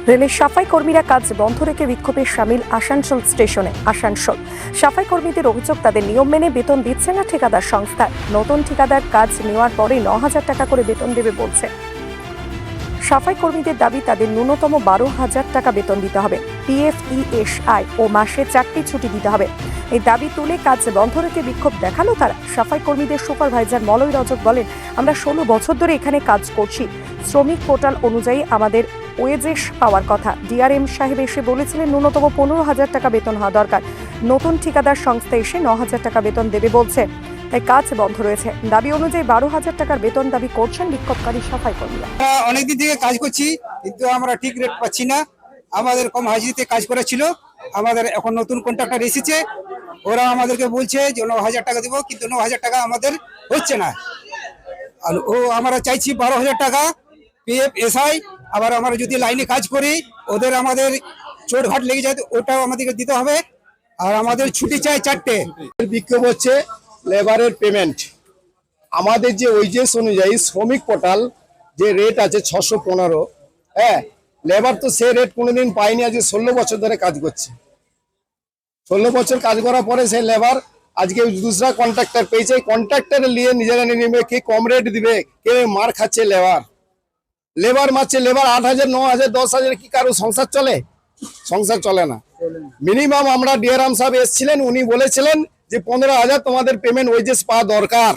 রেলের সাফাই কর্মীরা কাজ বন্ধ রেখে বিক্ষোভে সামিল আসানসোল স্টেশনে। আসানসোল সাফাই কর্মীদের অভিযোগ, তাদের নিয়ম মেনে বেতন দিচ্ছে না ঠিকাদার সংস্থা। নতুন ঠিকাদার কাজ নেওয়ার পরে ৯,০০০ টাকা করে বেতন দেবে বলছে। সাফাই কর্মীদের দাবি, তাদের ন্যূনতম ১২,০০০ টাকা বেতন দিতে হবে, PF-ESI ও মাসে ৪টি ছুটি দিতে হবে। এই দাবি তুলে কাজ বন্ধ রেখে বিক্ষোভ দেখালো তারা। সাফাই কর্মীদের সুপারভাইজার মলয় রজক বলেন, আমরা ১৬ বছর ধরে এখানে কাজ করছি। শ্রমিক পোর্টাল অনুযায়ী আমাদের ওয়েজেস পাওয়ার কথা। ডিআরএম সাহেব এসে বলেছিলেন ন্যূনতম ১৫,০০০ টাকা বেতন হওয়া দরকার। নতুন ঠিকাদার সংস্থা এসে ৯,০০০ টাকা বেতন দেবে বলছে, তাই কাজ বন্ধ রয়েছে। দাবি অনুযায়ী ১২,০০০ টাকার বেতন দাবি করছেন বিক্ষোভকারী সাফাই কর্মীরা। অনেকদিন থেকে কাজ করছি, কিন্তু আমরা ঠিক রেট পাচ্ছি না। আমাদের কম হাজিরিতে কাজ করেছিল, আমাদের এখন নতুন কন্ট্রাক্টর এসেছে, ওরা আমাদেরকে বলছে যে ৯,০০০ টাকা দেবো, কিন্তু ৯,০০০ টাকা আমাদের হচ্ছে না। আর আমরা চাইছি ১২,০০০ টাকা PF-SI। আবার আমরা যদি লাইনে কাজ করি, ওদের আমাদের চোট ঘাট লেগে যায়, ওটাও আমাদেরকে দিতে হবে। আর আমাদের ছুটি চাই ৪টে। বিক্ষোভ হচ্ছে লেবারের পেমেন্ট। আমাদের যে ওয়েজেস অনুযায়ী শ্রমিক পোর্টাল যে রেট আছে ৬১৫, হ্যাঁ, লেবার তো সে রেট কোনোদিন পায়নি। আজকে ১৬ বছর ধরে কাজ করছে। ১৬ বছর কাজ করার পরে সে লেবার আজকে দুসরা কন্ট্রাক্টর পেয়েছে। কন্ট্রাক্টর নিয়ে নিজেরা নিবে, কে কম রেট দিবে, কে মার খাচ্ছে লেবার মারছে। লেবার ৮,০০০, ৯,০০০, ১০,০০০ কি কারো সংসার চলে? সংসার চলে না। মিনিমাম আমরা ডিআরএম সাহেব এসেছিলেন, উনি বলেছিলেন যে ১৫,০০০ তোমাদের পেমেন্ট ওয়েজেস পাওয়া দরকার।